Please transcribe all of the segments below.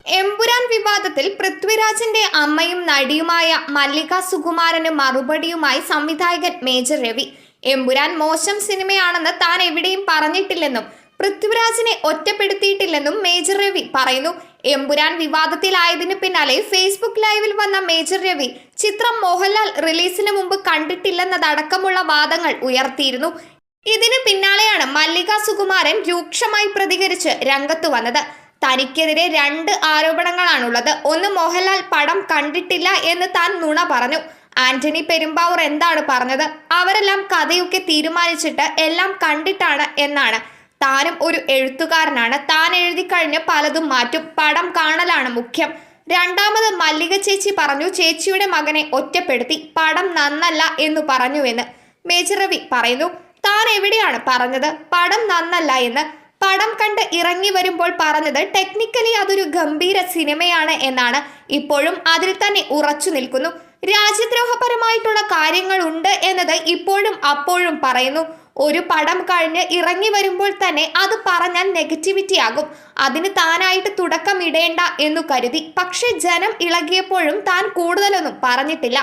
എമ്പുരാൻ വിവാദത്തിൽ പൃഥ്വിരാജിന്റെ അമ്മയും നടിയുമായ മല്ലിക സുകുമാരന് മറുപടിയുമായി സംവിധായകൻ മേജർ രവി. എമ്പുരാൻ മോശം സിനിമയാണെന്ന് താൻ എവിടെയും പറഞ്ഞിട്ടില്ലെന്നും പൃഥ്വിരാജിനെ ഒറ്റപ്പെടുത്തിയിട്ടില്ലെന്നും മേജർ രവി പറയുന്നു. എമ്പുരാൻ വിവാദത്തിലായതിനു പിന്നാലെ ഫേസ്ബുക്ക് ലൈവിൽ വന്ന മേജർ രവി ചിത്രം മോഹൻലാൽ റിലീസിന് മുമ്പ് കണ്ടിട്ടില്ലെന്നതടക്കമുള്ള വാദങ്ങൾ ഉയർത്തിയിരുന്നു. ഇതിന് പിന്നാലെയാണ് മല്ലിക സുകുമാരൻ രൂക്ഷമായി പ്രതികരിച്ച് രംഗത്തു വന്നത്. തനിക്കെതിരെ 2 ആരോപണങ്ങളാണുള്ളത്. ഒന്ന്, മോഹൻലാൽ പടം കണ്ടിട്ടില്ല എന്ന് താൻ നുണ പറഞ്ഞു. ആന്റണി പെരുമ്പാവൂർ എന്താണ് പറഞ്ഞത്? അവരെല്ലാം കഥയൊക്കെ തീരുമാനിച്ചിട്ട് എല്ലാം കണ്ടിട്ടാണ് എന്നാണ്. താനും ഒരു എഴുത്തുകാരനാണ്. താൻ എഴുതി കഴിഞ്ഞ് പലതും മാറ്റും. പടം കാണലാണ് മുഖ്യം. രണ്ടാമത്, മല്ലിക ചേച്ചി പറഞ്ഞു ചേച്ചിയുടെ മകനെ ഒറ്റപ്പെടുത്തി, പടം നന്നല്ല എന്ന് പറഞ്ഞുവെന്ന് മേജർ രവി പറയുന്നു. താൻ എവിടെയാണ് പറഞ്ഞത് പടം നന്നല്ല എന്ന്? പടം കണ്ട് ഇറങ്ങി വരുമ്പോൾ പറഞ്ഞത് ടെക്നിക്കലി അതൊരു ഗംഭീര സിനിമയാണ് എന്നാണ്. ഇപ്പോഴും അതിൽ തന്നെ ഉറച്ചു നിൽക്കുന്നു. രാജ്യദ്രോഹപരമായിട്ടുള്ള കാര്യങ്ങൾ ഉണ്ട് എന്നത് ഇപ്പോഴും അപ്പോഴും പറയുന്നു. ഒരു പടം കഴിഞ്ഞ് ഇറങ്ങി വരുമ്പോൾ തന്നെ അത് പറഞ്ഞാൽ നെഗറ്റിവിറ്റി ആകും. അതിന് താനായിട്ട് തുടക്കം ഇടേണ്ട എന്നു കരുതി. പക്ഷെ ജനം ഇളകിയപ്പോഴും താൻ കൂടുതലൊന്നും പറഞ്ഞിട്ടില്ല.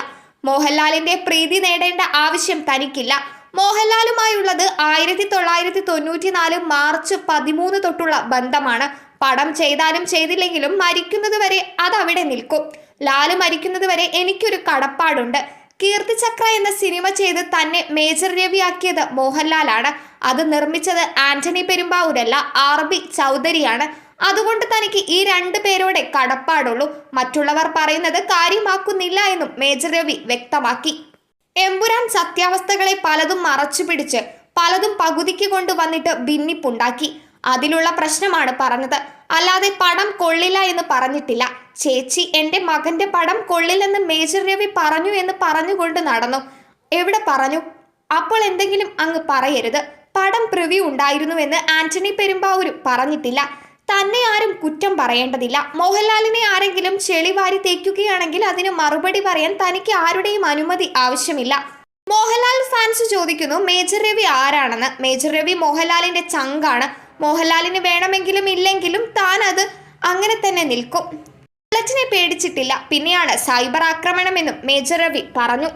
മോഹൻലാലിന്റെ പ്രീതി നേടേണ്ട ആവശ്യം തനിക്കില്ല. മോഹൻലാലുമായുള്ളത് 1994 മാർച്ച് 13 തൊട്ടുള്ള ബന്ധമാണ്. പടം ചെയ്താലും ചെയ്തില്ലെങ്കിലും മരിക്കുന്നതുവരെ അതവിടെ നിൽക്കും. ലാല് മരിക്കുന്നതുവരെ എനിക്കൊരു കടപ്പാടുണ്ട്. കീർത്തിചക്ര എന്ന സിനിമ ചെയ്ത് തന്നെ മേജർ രവിയാക്കിയത് മോഹൻലാലാണ്. അത് നിർമ്മിച്ചത് ആന്റണി പെരുമ്പാവൂരല്ല, RB ചൗധരിയാണ്. അതുകൊണ്ട് തനിക്ക് ഈ 2 പേരോടെ കടപ്പാടുള്ളൂ. മറ്റുള്ളവർ പറയുന്നത് കാര്യമാക്കുന്നില്ല എന്നും മേജർ രവി വ്യക്തമാക്കി. എമ്പുരാൻ സത്യാവസ്ഥകളെ പലതും മറച്ചുപിടിച്ച് പലതും പകുതിക്ക് കൊണ്ടുവന്നിട്ട് ഭിന്നിപ്പുണ്ടാക്കി. അതിലുള്ള പ്രശ്നമാണ് പറഞ്ഞത്. അല്ലാതെ പടം കൊള്ളില്ല എന്ന് പറഞ്ഞിട്ടില്ല. ചേച്ചി എന്റെ മകന്റെ പടം കൊള്ളില്ലെന്ന് മേജർ രവി പറഞ്ഞു എന്ന് പറഞ്ഞുകൊണ്ട് നടന്നു. എവിടെ പറഞ്ഞു? അപ്പോൾ എന്തെങ്കിലും അങ്ങ് പറയരുത്. പടം പ്രിവ്യൂ ഉണ്ടായിരുന്നുവെന്ന് ആന്റണി പെരുമ്പാവൂരും പറഞ്ഞിട്ടില്ല. തന്നെ ആരും കുറ്റം പറയേണ്ടതില്ല. മോഹൻലാലിനെ ആരെങ്കിലും ചെളിവാരി തേക്കുകയാണെങ്കിൽ അതിന് മറുപടി പറയാൻ തനിക്ക് ആരുടെയും അനുമതി ആവശ്യമില്ല. മോഹൻലാൽ ഫാൻസ് ചോദിക്കുന്നു മേജർ രവി ആരാണെന്ന്. മേജർ രവി മോഹൻലാലിന്റെ ചങ്കാണ്. മോഹൻലാലിന് വേണമെങ്കിലും ഇല്ലെങ്കിലും താൻ അത് അങ്ങനെ തന്നെ നിൽക്കും. ബുള്ളറ്റിനെ പേടിച്ചിട്ടില്ല. പിന്നെയാണ് സൈബർ ആക്രമണമെന്നും മേജർ രവി പറഞ്ഞു.